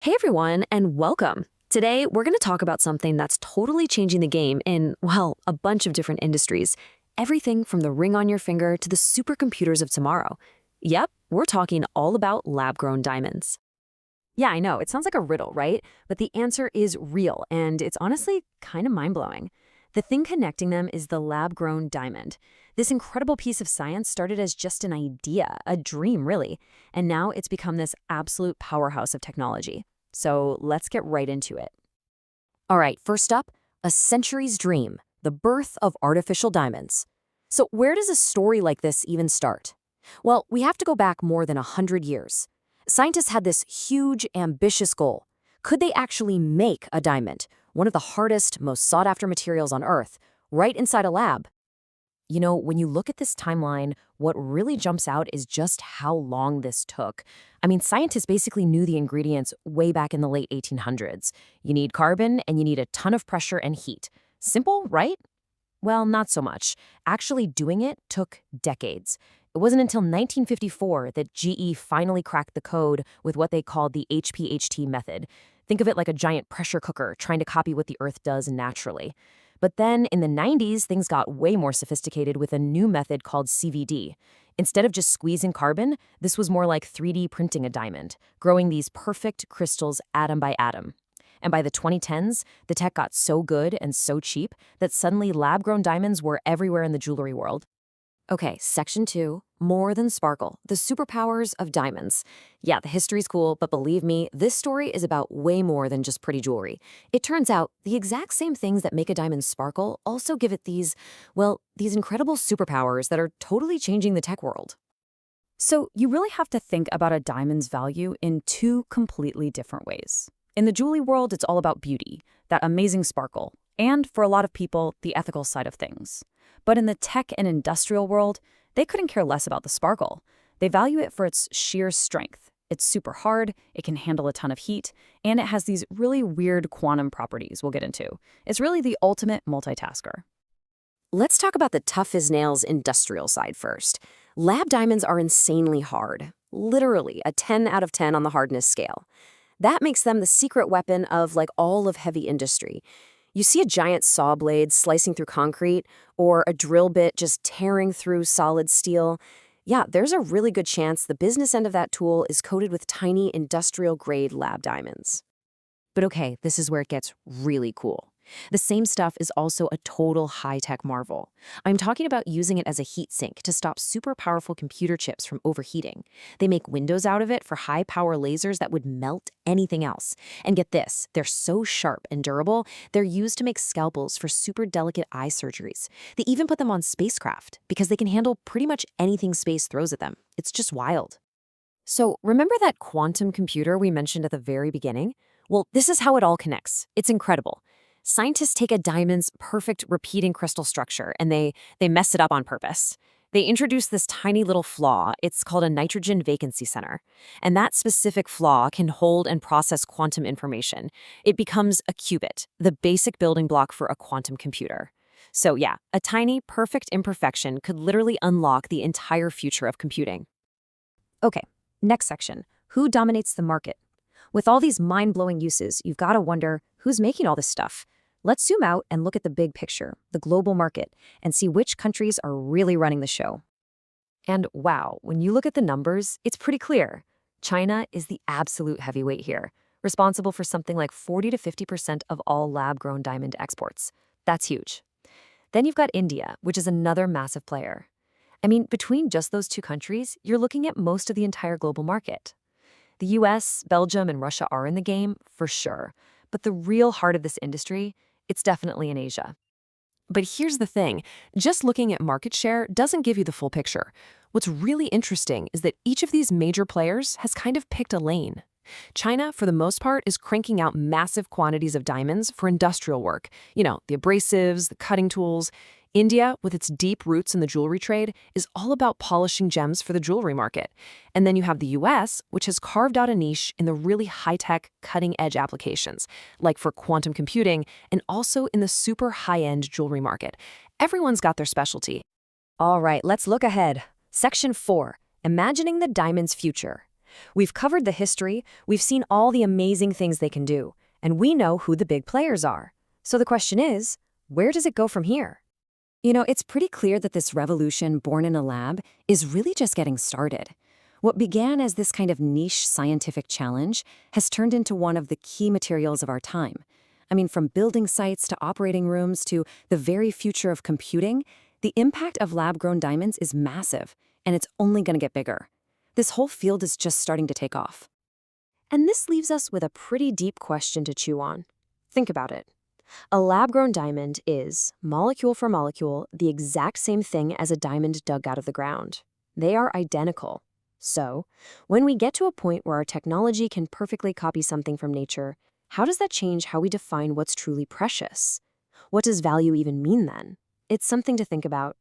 Hey everyone, and welcome. Today, we're going to talk about something that's totally changing the game in, well, a bunch of different industries. Everything from the ring on your finger to the supercomputers of tomorrow. Yep, we're talking all about lab-grown diamonds. Yeah, I know, it sounds like a riddle, right? But the answer is real, and it's honestly kind of mind-blowing. The thing connecting them is the lab-grown diamond. This incredible piece of science started as just an idea, a dream really, and now it's become this absolute powerhouse of technology. So let's get right into it. All right, first up, a century's dream, the birth of artificial diamonds. So where does a story like this even start? Well, we have to go back more than 100 years. Scientists had this huge, ambitious goal. Could they actually make a diamond, one of the hardest, most sought-after materials on Earth, right inside a lab? You know, when you look at this timeline, what really jumps out is just how long this took. I mean, scientists basically knew the ingredients way back in the late 1800s. You need carbon and you need a ton of pressure and heat. Simple, right? Well, not so much. Actually doing it took decades. It wasn't until 1954 that GE finally cracked the code with what they called the HPHT method. Think of it like a giant pressure cooker trying to copy what the Earth does naturally. But then in the 90s, things got way more sophisticated with a new method called CVD. Instead of just squeezing carbon, this was more like 3D printing a diamond, growing these perfect crystals atom by atom. And by the 2010s, the tech got so good and so cheap that suddenly lab-grown diamonds were everywhere in the jewelry world. Okay, section 2, more than sparkle, the superpowers of diamonds. Yeah, the history's cool, but believe me, this story is about way more than just pretty jewelry. It turns out the exact same things that make a diamond sparkle also give it these, well, these incredible superpowers that are totally changing the tech world. So you really have to think about a diamond's value in two completely different ways. In the jewelry world, it's all about beauty, that amazing sparkle, and for a lot of people, the ethical side of things. But in the tech and industrial world, they couldn't care less about the sparkle. They value it for its sheer strength. It's super hard, it can handle a ton of heat, and it has these really weird quantum properties we'll get into. It's really the ultimate multitasker. Let's talk about the tough as nails industrial side first. Lab diamonds are insanely hard, literally a 10 out of 10 on the hardness scale. That makes them the secret weapon of like all of heavy industry. You see a giant saw blade slicing through concrete or a drill bit just tearing through solid steel. Yeah, there's a really good chance the business end of that tool is coated with tiny industrial-grade lab diamonds. But okay, this is where it gets really cool. The same stuff is also a total high-tech marvel. I'm talking about using it as a heat sink to stop super powerful computer chips from overheating. They make windows out of it for high-power lasers that would melt anything else. And get this, they're so sharp and durable, they're used to make scalpels for super delicate eye surgeries. They even put them on spacecraft because they can handle pretty much anything space throws at them. It's just wild. So remember that quantum computer we mentioned at the very beginning? Well, this is how it all connects. It's incredible. Scientists take a diamond's perfect repeating crystal structure and they mess it up on purpose. They introduce this tiny little flaw. It's called a nitrogen vacancy center. And that specific flaw can hold and process quantum information. It becomes a qubit, the basic building block for a quantum computer. So yeah, a tiny, perfect imperfection could literally unlock the entire future of computing. Okay, next section. Who dominates the market? With all these mind-blowing uses, you've got to wonder, who's making all this stuff? Let's zoom out and look at the big picture, the global market, and see which countries are really running the show. And wow, when you look at the numbers, it's pretty clear. China is the absolute heavyweight here, responsible for something like 40 to 50% of all lab-grown diamond exports. That's huge. Then you've got India, which is another massive player. I mean, between just those two countries, you're looking at most of the entire global market. The US, Belgium, and Russia are in the game, for sure. But the real heart of this industry, it's definitely in Asia. But here's the thing, just looking at market share doesn't give you the full picture. What's really interesting is that each of these major players has kind of picked a lane. China, for the most part, is cranking out massive quantities of diamonds for industrial work. You know, the abrasives, the cutting tools. India, with its deep roots in the jewelry trade, is all about polishing gems for the jewelry market. And then you have the US, which has carved out a niche in the really high-tech, cutting-edge applications, like for quantum computing, and also in the super high-end jewelry market. Everyone's got their specialty. All right, let's look ahead. Section 4, Imagining the Diamond's Future. We've covered the history, we've seen all the amazing things they can do, and we know who the big players are. So the question is, where does it go from here? It's pretty clear that this revolution born in a lab is really just getting started. What began as this kind of niche scientific challenge has turned into one of the key materials of our time. From building sites to operating rooms to the very future of computing, the impact of lab-grown diamonds is massive, and it's only going to get bigger. This whole field is just starting to take off. And this leaves us with a pretty deep question to chew on. Think about it. A lab-grown diamond is, molecule for molecule, the exact same thing as a diamond dug out of the ground. They are identical. So, when we get to a point where our technology can perfectly copy something from nature, how does that change how we define what's truly precious? What does value even mean then? It's something to think about.